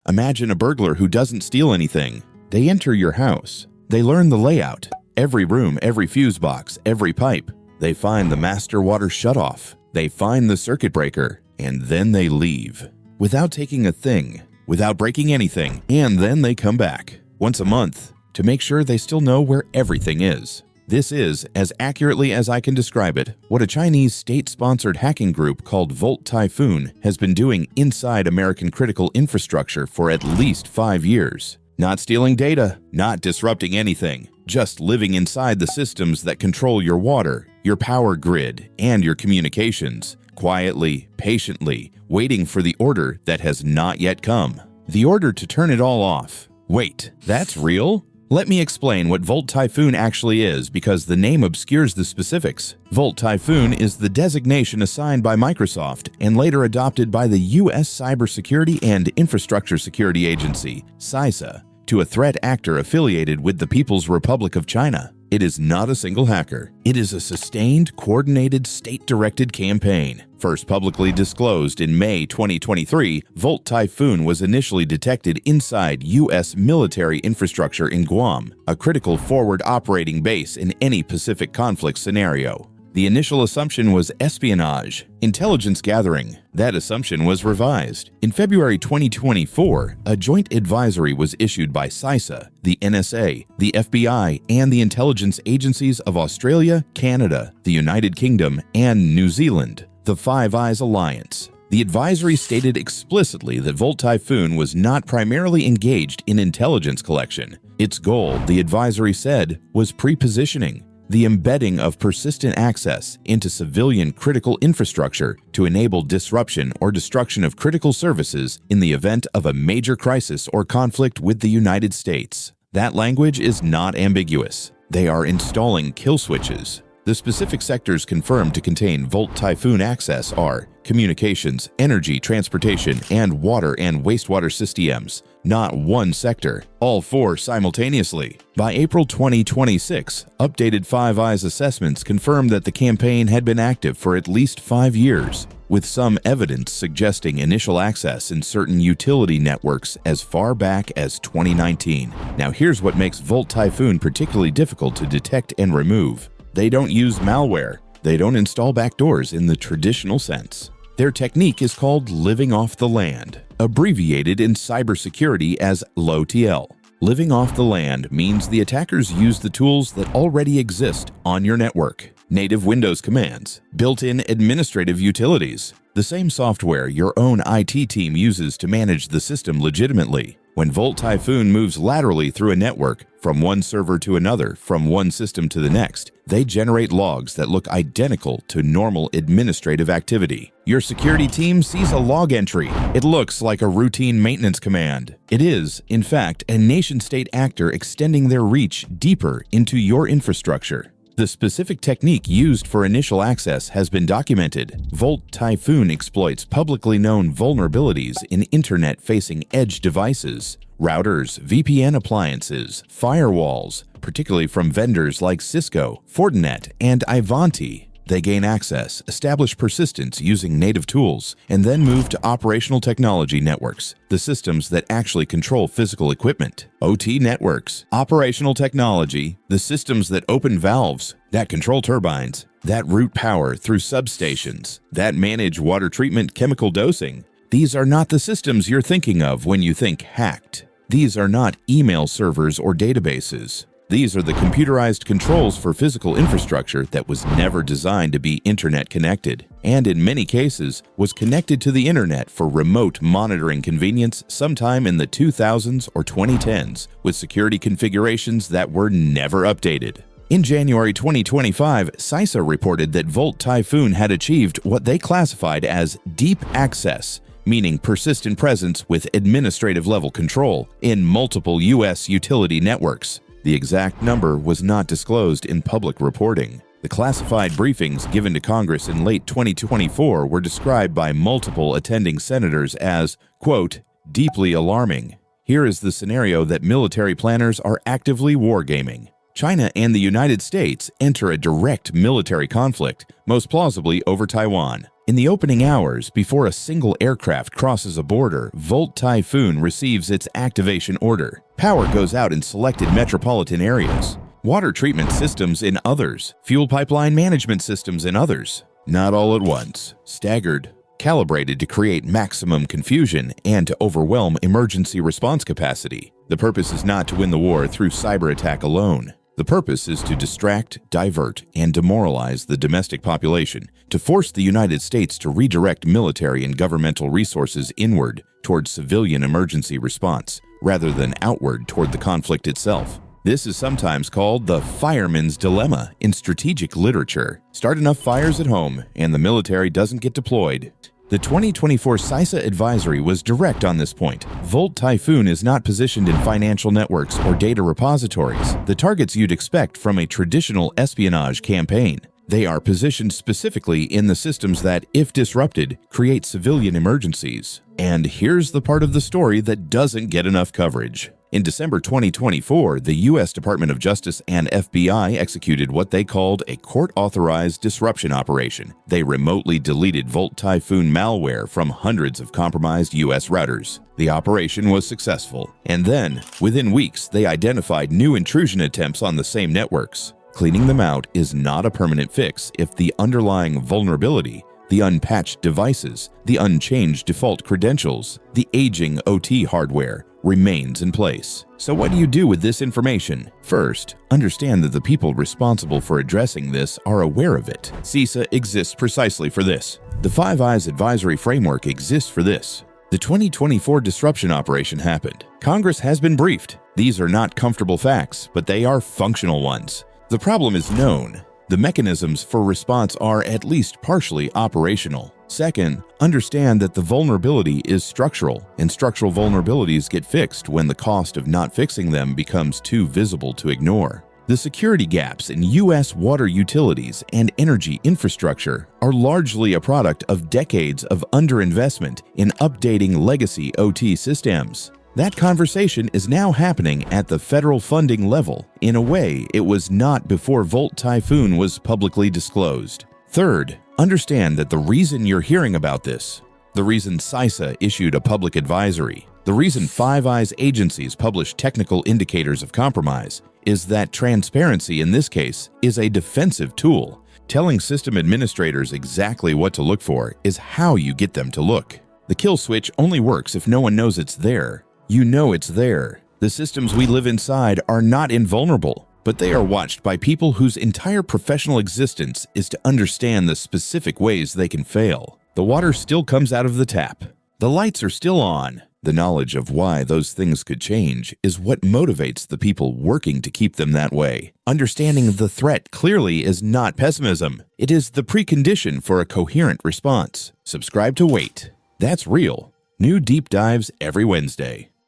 Imagine a burglar who doesn't steal anything. They enter your house. They learn the layout, every room, every fuse box, every pipe. They find the master water shutoff. They find the circuit breaker, and then they leave. Without taking a thing, without breaking anything, and then they come back once a month to make sure they still know where everything is. This is, as accurately as I can describe it, what a Chinese state-sponsored hacking group called Typhoon has been doing inside American critical infrastructure for at least 5 years. Not stealing data, not disrupting anything, just living inside the systems that control your water, your power grid, and your communications, quietly, patiently, waiting for the order that has not yet come. The order to turn it all off. Wait, that's real? Let me explain what Typhoon actually is because the name obscures the specifics. Typhoon is the designation assigned by Microsoft and later adopted by the U.S. Cybersecurity and Infrastructure Security Agency, CISA, to a threat actor affiliated with the People's Republic of China. It is not a single hacker. It is a sustained, coordinated, state-directed campaign. First publicly disclosed in May 2023, Typhoon was initially detected inside U.S. military infrastructure in Guam, a critical forward operating base in any Pacific conflict scenario. The initial assumption was espionage, intelligence gathering. That assumption was revised. In February 2024, a joint advisory was issued by CISA, the NSA, the FBI, and the intelligence agencies of Australia, Canada, the United Kingdom, and New Zealand, the Five Eyes Alliance. The advisory stated explicitly that Typhoon was not primarily engaged in intelligence collection. Its goal, the advisory said, was pre-positioning, the embedding of persistent access into civilian critical infrastructure to enable disruption or destruction of critical services in the event of a major crisis or conflict with the United States. That language is not ambiguous. They are installing kill switches. The specific sectors confirmed to contain Typhoon access are communications, energy, transportation, and water and wastewater systems. Not one sector, all four simultaneously. By April 2026, updated Five Eyes assessments confirmed that the campaign had been active for at least 5 years, with some evidence suggesting initial access in certain utility networks as far back as 2019. Now here's what makes Typhoon particularly difficult to detect and remove. They don't use malware. They don't install backdoors in the traditional sense. Their technique is called living off the land, abbreviated in cybersecurity as LOTL. Living off the land means the attackers use the tools that already exist on your network. Native Windows commands, built-in administrative utilities, the same software your own IT team uses to manage the system legitimately. When Typhoon moves laterally through a network, from one server to another, from one system to the next, they generate logs that look identical to normal administrative activity. Your security team sees a log entry. It looks like a routine maintenance command. It is, in fact, a nation-state actor extending their reach deeper into your infrastructure. The specific technique used for initial access has been documented. Typhoon exploits publicly known vulnerabilities in internet-facing edge devices, routers, VPN appliances, firewalls, particularly from vendors like Cisco, Fortinet, and Ivanti. They gain access, establish persistence using native tools, and then move to operational technology networks, the systems that actually control physical equipment. OT networks, operational technology, the systems that open valves, that control turbines, that route power through substations, that manage water treatment, chemical dosing. These are not the systems you're thinking of when you think hacked. These are not email servers or databases. These are the computerized controls for physical infrastructure that was never designed to be internet connected, and in many cases was connected to the internet for remote monitoring convenience sometime in the 2000s or 2010s, with security configurations that were never updated. In January 2025, CISA reported that Typhoon had achieved what they classified as deep access, meaning persistent presence with administrative-level control in multiple U.S. utility networks. The exact number was not disclosed in public reporting. The classified briefings given to Congress in late 2024 were described by multiple attending senators as, quote, deeply alarming. Here is the scenario that military planners are actively wargaming. China and the United States enter a direct military conflict, most plausibly over Taiwan. In the opening hours, before a single aircraft crosses a border, Volt Typhoon receives its activation order. Power goes out in selected metropolitan areas. Water treatment systems in others. Fuel pipeline management systems in others. Not all at once. Staggered. Calibrated to create maximum confusion and to overwhelm emergency response capacity. The purpose is not to win the war through cyber attack alone. The purpose is to distract, divert, and demoralize the domestic population, to force the United States to redirect military and governmental resources inward toward civilian emergency response, rather than outward toward the conflict itself. This is sometimes called the fireman's dilemma in strategic literature. Start enough fires at home, and the military doesn't get deployed. The 2024 CISA advisory was direct on this point. Volt Typhoon is not positioned in financial networks or data repositories, the targets you'd expect from a traditional espionage campaign. They are positioned specifically in the systems that, if disrupted, create civilian emergencies. And here's the part of the story that doesn't get enough coverage. In December 2024, the U.S. Department of Justice and FBI executed what they called a court-authorized disruption operation. They remotely deleted Volt Typhoon malware from hundreds of compromised U.S. routers. The operation was successful, and then, within weeks, they identified new intrusion attempts on the same networks. Cleaning them out is not a permanent fix if the underlying vulnerability, the unpatched devices, the unchanged default credentials, the aging OT hardware, remains in place. So what do you do with this information? First, understand that the people responsible for addressing this are aware of it. CISA exists precisely for this. The Five Eyes advisory framework exists for this. The 2024 disruption operation happened. Congress has been briefed. These are not comfortable facts, but they are functional ones. The problem is known. The mechanisms for response are at least partially operational. Second, understand that the vulnerability is structural, and structural vulnerabilities get fixed when the cost of not fixing them becomes too visible to ignore. The security gaps in U.S. water utilities and energy infrastructure are largely a product of decades of underinvestment in updating legacy OT systems. That conversation is now happening at the federal funding level in a way it was not before Volt Typhoon was publicly disclosed. Third, understand that the reason you're hearing about this, the reason CISA issued a public advisory, the reason Five Eyes agencies publish technical indicators of compromise, is that transparency in this case is a defensive tool. Telling system administrators exactly what to look for is how you get them to look. The kill switch only works if no one knows it's there. You know it's there. The systems we live inside are not invulnerable, but they are watched by people whose entire professional existence is to understand the specific ways they can fail. The water still comes out of the tap. The lights are still on. The knowledge of why those things could change is what motivates the people working to keep them that way. Understanding the threat clearly is not pessimism. It is the precondition for a coherent response. Subscribe to Wait. That's real. New deep dives every Wednesday.